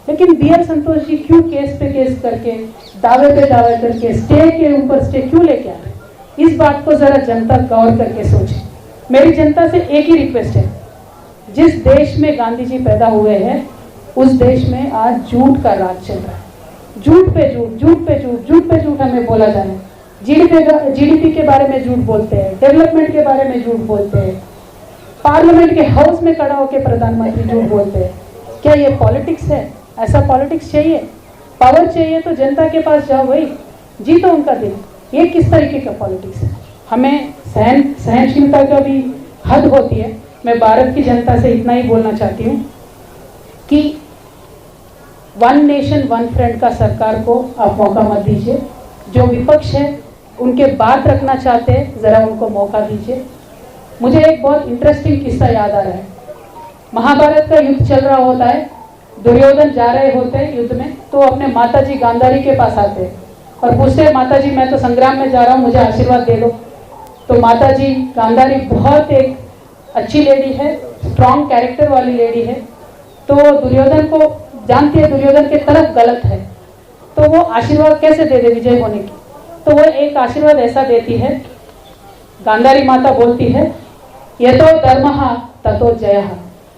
लेकिन B are Santosh ji क्यों case पे केस करके, दावे पे दावे करके, स्टे के ऊपर स्टे क्यों लेके आ रहे? इस बात को जरा जनता गौर करके सोचे। मेरी जनता से एक ही रिक्वेस्ट है, जिस देश में गांधी जी पैदा हुए हैं उस देश में आज झूठ का राज चल रहा है। झूठ पे झूठ, झूठ पे झूठ, झूठ पे झूठ हमें बोला जा रहा है। जीडीपी के बारे में झूठ बोलते हैं, डेवलपमेंट के बारे में झूठ बोलते हैं, पार्लियामेंट के हाउस में खड़ा होकर प्रधानमंत्री झूठ बोलते हैं। क्या ये पॉलिटिक्स है? ऐसा पॉलिटिक्स चाहिए? पावर चाहिए तो जनता के पास जाओ भाई, जीतो उनका दिल। ये किस तरीके का पॉलिटिक्स है? हमें सहनशीलता का भी हद होती है। मैं भारत की जनता से इतना ही बोलना चाहती हूँ कि वन नेशन वन फ्रंट का सरकार को आप मौका मत दीजिए। जो विपक्ष है उनके बात रखना चाहते हैं, जरा उनको मौका दीजिए। मुझे एक बहुत इंटरेस्टिंग किस्सा याद आ रहा है। महाभारत का युद्ध चल रहा होता है, दुर्योधन जा रहे होते हैं युद्ध में, तो अपने माताजी गांधारी के पास आते हैं और पूछते हैं, माताजी मैं तो संग्राम में जा रहा हूँ, मुझे आशीर्वाद दे दो। तो माताजी गांधारी बहुत एक अच्छी लेडी है, स्ट्रॉन्ग कैरेक्टर वाली लेडी है। तो दुर्योधन को जानती है दुर्योधन के तरफ गलत है, तो वो आशीर्वाद कैसे दे दे विजय होने की? तो वो एक आशीर्वाद ऐसा देती है, गांधारी माता बोलती है, ये तो धर्म ततो जय,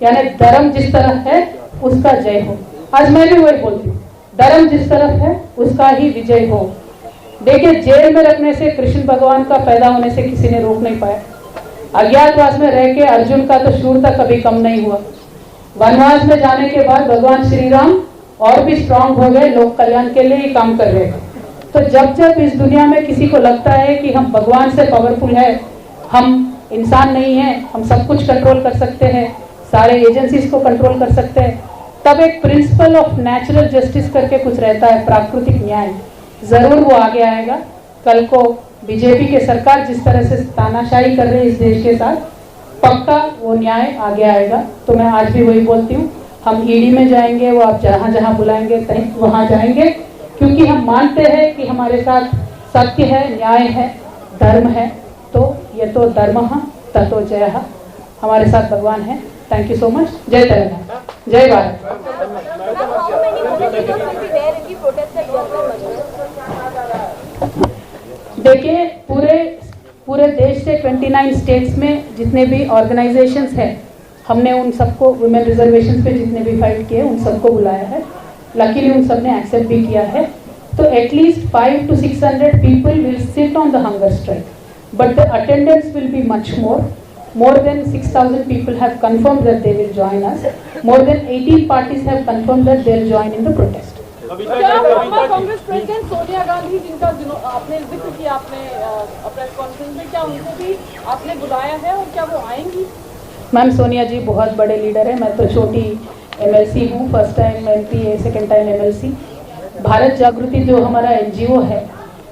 यानी धर्म जिस तरफ है उसका जय हो। आज मैं भी वही बोलती हूँ, धर्म जिस तरफ है उसका ही विजय हो। देखिए, जेल में रखने से कृष्ण भगवान का पैदा होने से किसी ने रोक नहीं पाया। अज्ञातवास में रह के अर्जुन का तो शूरता कभी कम नहीं हुआ। वनवास में जाने के बाद भगवान श्री राम और भी स्ट्रांग हो गए, लोक कल्याण के लिए ही काम कर रहे हैं। तो जब जब इस दुनिया में किसी को लगता है कि हम भगवान से पावरफुल है, हम इंसान नहीं है, हम सब कुछ कंट्रोल कर सकते हैं, सारे एजेंसीज को कंट्रोल कर सकते हैं, तब एक प्रिंसिपल ऑफ नेचुरल जस्टिस करके कुछ रहता है, प्राकृतिक न्याय, जरूर वो आगे आएगा। कल को बीजेपी के सरकार जिस तरह से तानाशाही कर रही है इस देश के साथ, पक्का वो न्याय आगे आएगा। तो मैं आज भी वही बोलती हूँ, हम ईडी में जाएंगे, वो आप जहाँ जहाँ बुलाएंगे कहीं वहाँ जाएंगे, क्योंकि हम मानते हैं कि हमारे साथ सत्य है, न्याय है, धर्म है। तो ये तो धर्म ततो जय, हमारे साथ भगवान है। Thank you so much. जय तेलंगाना, जय भारत। देखिए, पूरे देश से 29 स्टेट्स में जितने भी ऑर्गेनाइजेशंस हैं, हमने उन सबको, वुमेन रिजर्वेशन पे जितने भी फाइट किए उन सबको बुलाया है। लकीली उन सब ने एक्सेप्ट भी किया है। तो at least 500 to 600 people will sit on the hunger strike, but the attendance will be much more. More than 6,000 people have confirmed that they will join us. More than 18 parties have confirmed that they will join in the protest. Congress president Sonia Gandhi, जिनका आपने जिक्र किया अपने press conference में, क्या उनको भी आपने बुलाया है और क्या वो आएंगी? मैम, सोनिया जी बहुत बड़े लीडर है। मैं तो छोटी एमएलसी हूँ, first time MP, second time MLC. Bharat जागृति जो हमारा एनजीओ है,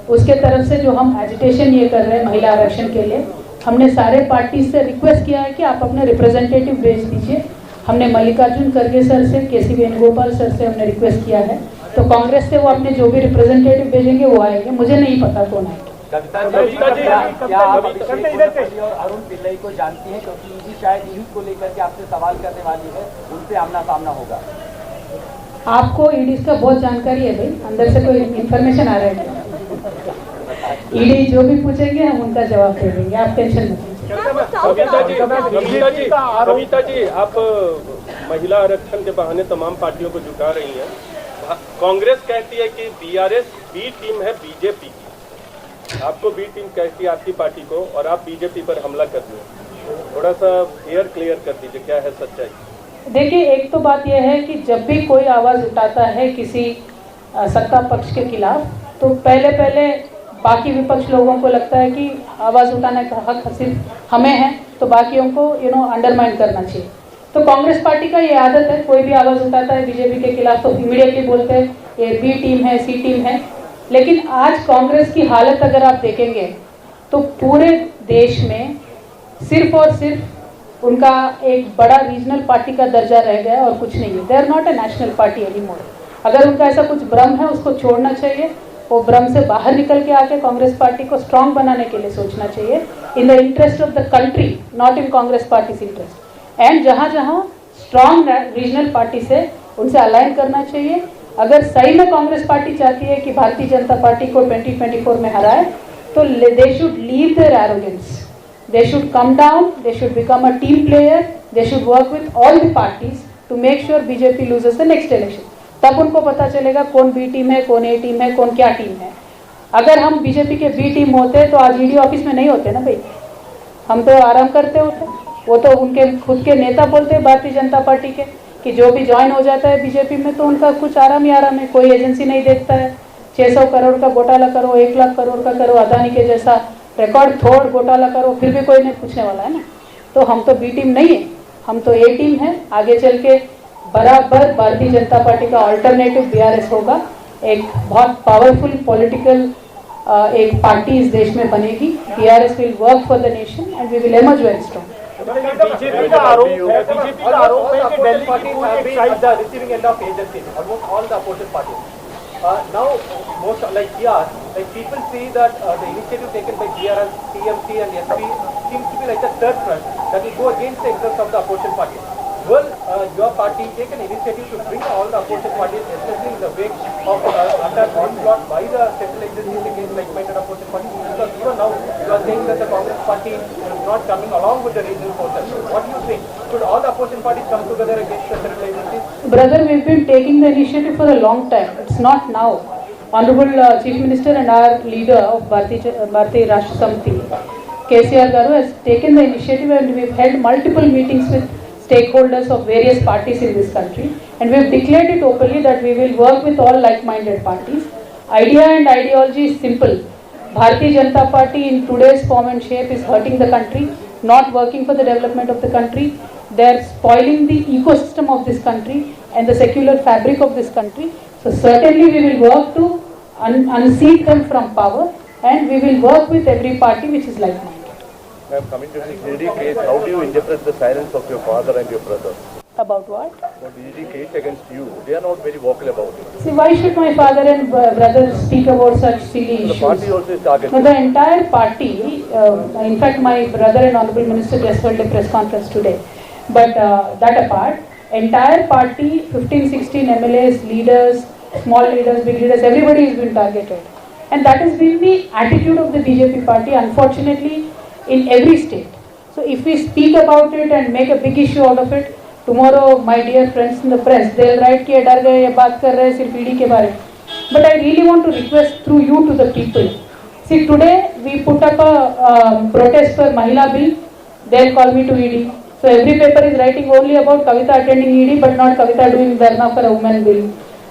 उसके तरफ से जो हम एजिटेशन ये कर रहे हैं महिला आरक्षण के लिए, हमने सारे पार्टी से रिक्वेस्ट किया है कि आप अपने रिप्रेजेंटेटिव भेज दीजिए। हमने मल्लिकार्जुन खड़गे सर से, केसी वेणुगोपाल सर से हमने रिक्वेस्ट किया है। तो कांग्रेस से वो अपने जो भी रिप्रेजेंटेटिव भेजेंगे वो आएंगे, मुझे नहीं पता कौन आएंगे। क्या आप और अरुण पिल्लई को जानती हैं? क्योंकि इनकी शायद ईडी को लेकर के आपसे सवाल करने वाली है, उनसे आमना सामना होगा। आपको ईडी का बहुत जानकारी है भाई, अंदर से कोई इंफॉर्मेशन आ रहा है? ईडी जो भी पूछेंगे हम उनका जवाब दे देंगे, आप टेंशन मत लीजिए। कविता जी, आप महिला आरक्षण के बहाने तमाम पार्टियों को जुटा रही हैं। कांग्रेस कहती है कि बीआरएस बी टीम है बीजेपी की, आपको बी टीम कहती है आपकी पार्टी को, और आप बीजेपी पर हमला कर रहे हैं। थोड़ा सा क्लियर कर दीजिए, क्या है सच्चाई? देखिए, एक तो बात यह है कि जब भी कोई आवाज उठाता है किसी सत्ता पक्ष के खिलाफ, तो पहले बाकी विपक्ष लोगों को लगता है कि आवाज उठाने का हक सिर्फ हमें है, तो बाकियों को अंडरमाइन करना चाहिए। तो कांग्रेस पार्टी का ये आदत है, कोई भी आवाज उठाता है बीजेपी के खिलाफ तो इमीडिएटली बोलते हैं ये बी टीम है, सी टीम है। लेकिन आज कांग्रेस की हालत अगर आप देखेंगे तो पूरे देश में सिर्फ और सिर्फ उनका एक बड़ा रीजनल पार्टी का दर्जा रह गया और कुछ नहीं है। They are not a national party anymore. अगर उनका ऐसा कुछ भ्रम है उसको छोड़ना चाहिए, वो भ्रम से बाहर निकल के आके कांग्रेस पार्टी को स्ट्रांग बनाने के लिए सोचना चाहिए, in the interest of the country, not in Congress parties interest. And जहाँ जहाँ स्ट्रांग रीजनल पार्टी से उनसे अलाइन करना चाहिए। अगर सही में कांग्रेस पार्टी चाहती है कि भारतीय जनता पार्टी को 2024 में हराए, तो they should leave their arrogance, they should come down, they should become a team player, they should work with all the parties to make sure BJP loses the next election. तब उनको पता चलेगा कौन B team है, कौन ए team है, कौन क्या टीम है। अगर हम बीजेपी के बी टीम होते तो आज ईडी ऑफिस में नहीं होते ना भाई, हम तो आराम करते होते। वो तो उनके खुद के नेता बोलते हैं भारतीय जनता पार्टी के कि जो भी ज्वाइन हो जाता है बीजेपी में तो उनका कुछ आराम ही आराम है, कोई एजेंसी नहीं देखता है। 600 करोड़ का घोटाला करो, 1 लाख करोड़ का करो, अदानी के जैसा रिकॉर्ड तोड़ घोटाला करो, फिर भी कोई नहीं पूछने वाला है ना। तो हम तो बी टीम नहीं है, हम तो ए टीम है। आगे चल के बराबर भारतीय जनता पार्टी का ऑल्टरनेटिव बीआरएस होगा, एक बहुत पावरफुल पॉलिटिकल एक पार्टी इस देश में बनेगी। BRS will work for the nation and we will emerge very strong. BJP का आरोप है कि the parties have been at the receiving end of agencies, almost all the opposition parties. Now, most people see that the initiative taken by GRS, TMC and SP seems to be like a third front that will go against the interests of the opposition parties. Will your party take an initiative to bring all the opposition parties, especially in the wake of attack onslaught by the central agencies against like-minded opposition parties? Because even now you are saying that the Congress party is not coming along with the regional forces. What do you think? Should all the opposition parties come together against the central agencies? Brother, we've been taking the initiative for a long time. It's not now. Honorable Chief Minister and our leader of Bharatiya Rashtra Samiti, KCR Garu, has taken the initiative and we've held multiple meetings with stakeholders of various parties in this country, and we have declared it openly that we will work with all like-minded parties. Idea and ideology is simple. Bharatiya Janata Party in today's form and shape is hurting the country, not working for the development of the country. They are spoiling the ecosystem of this country and the secular fabric of this country. So certainly we will work to unseat them from power, and we will work with every party which is like-minded. Ma'am, coming to the ED case, how do you interpret the silence of your father and your brother? About what? For the ED case against you, they are not very vocal about it. See, why should my father and brother speak about such silly The issues? party also is targeted. No, the entire party, in fact my brother and Honorable Minister just held a press conference today. But that apart, entire party, 15-16 MLAs, leaders, small leaders, big leaders, everybody has been targeted. And that has been the attitude of the BJP party, unfortunately, in every state. So if we speak about it and make a big issue out of it, tomorrow my dear friends in the press, they'll write कि डर गए ये बात कर रहे हैं सिर्फ ED के बारे में. But I really want to request through you to the people. See, today we put up a protest for Mahila bill. They'll call me to ED. So every paper is writing only about Kavita attending ED, but not Kavita doing dharna for a women bill.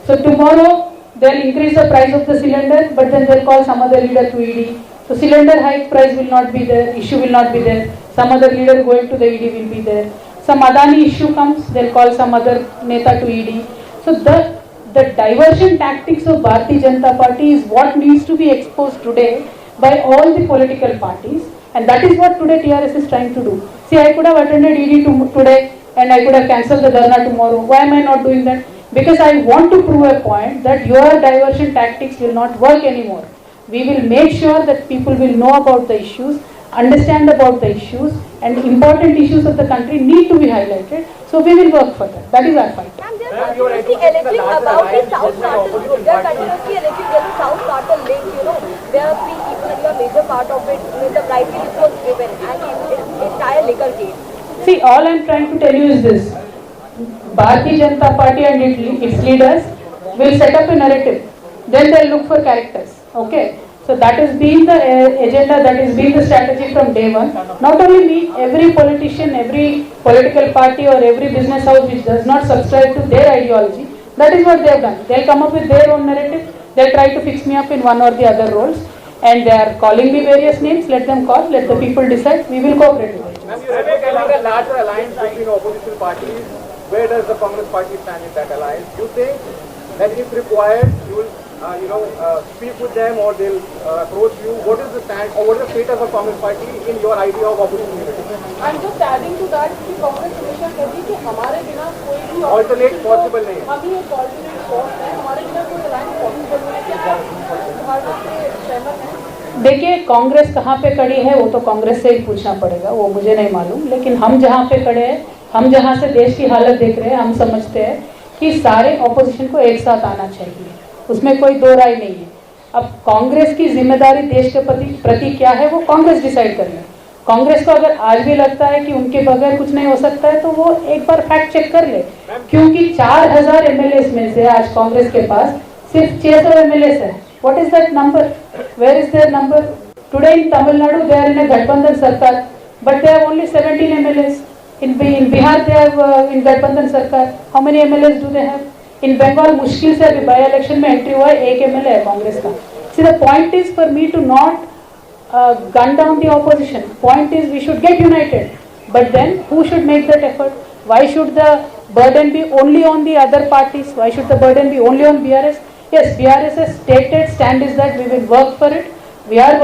So tomorrow they'll increase the price of the cylinder, but then they'll call some other leader to ED. So cylinder hike price will not be there, issue will not be there. Some other leader going to the ED will be there. Some Adani issue comes, they'll call some other neta to ED. So the diversion tactics of Bharatiya Janata Party is what needs to be exposed today by all the political parties, and that is what today TRS is trying to do. See, I could have attended ED today and I could have cancelled the dharna tomorrow. Why am I not doing that? Because I want to prove a point that your diversion tactics will not work anymore. We will make sure that people will know about the issues, understand about the issues, and important issues of the country need to be highlighted. So we will work for that. That is our fight. And they're continuously alleging about the South Cartel group. They're continuously alleging there's a South Cartel link, there are 3 people and a major part of it with the bribery which was given and the entire liquor case. See, all I am trying to tell you is this. Bharatiya Janata Party and its leaders will set up a narrative. Then they will look for characters. Okay? So that has been the agenda, that has been the strategy from day one. Not only me, every politician, every political party or every business house which does not subscribe to their ideology, that is what they have done. They will come up with their own narrative. They will try to fix me up in one or the other roles. And they are calling me various names. Let them call. Let the people decide. We will cooperate with it. Ma'am, you are making a larger alliance between opposition parties. Where does the Congress party stand in that alliance? You think that if required, you will speak with them or they'll approach you. What is the stand or what is the status of Congress party in your idea of opposition unity? And just adding to that, कि कांग्रेस हमेशा कहती है कि हमारे बिना कोई भी Alternate possible नहीं है. हम ही एक alternate force है, हमारे बिना कोई alliance possible नहीं है. क्या आप धारणा से सहमत हैं? देखिए, कांग्रेस कहाँ पे खड़ी है वो तो कांग्रेस से ही पूछना पड़ेगा, वो मुझे नहीं मालूम. लेकिन हम जहाँ पे खड़े हैं, हम जहाँ से देश की हालत देख रहे हैं, हम समझते हैं कि सारे ऑपोजिशन को एक साथ आना चाहिए, उसमें कोई दो राय नहीं है। अब कांग्रेस की जिम्मेदारी देश के प्रति क्या है वो कांग्रेस डिसाइड कर ले। कांग्रेस को अगर आज भी लगता है कि उनके बगैर कुछ नहीं हो सकता है तो वो एक बार फैक्ट चेक कर ले, क्योंकि 4000 एमएलए में से आज कांग्रेस के पास सिर्फ 600 एमएलए है। What is that number? Where is there number? Today in Tamil Nadu they are in a गठबंधन सरकार, but they have only 17 MLA. In Bihar they have in गठबंधन सरकार. How many MLAs do they have? In Bengal मुश्किल से अभी by election में entry हुआ है, एक MLA है कांग्रेस का. See the point is for me to not gun down the opposition. Point is we should get united. But then who should make that effort? Why should the burden be only on the other parties? Why should the burden be only on BRS? Yes, BRS has stated stand is that we will work for it. We are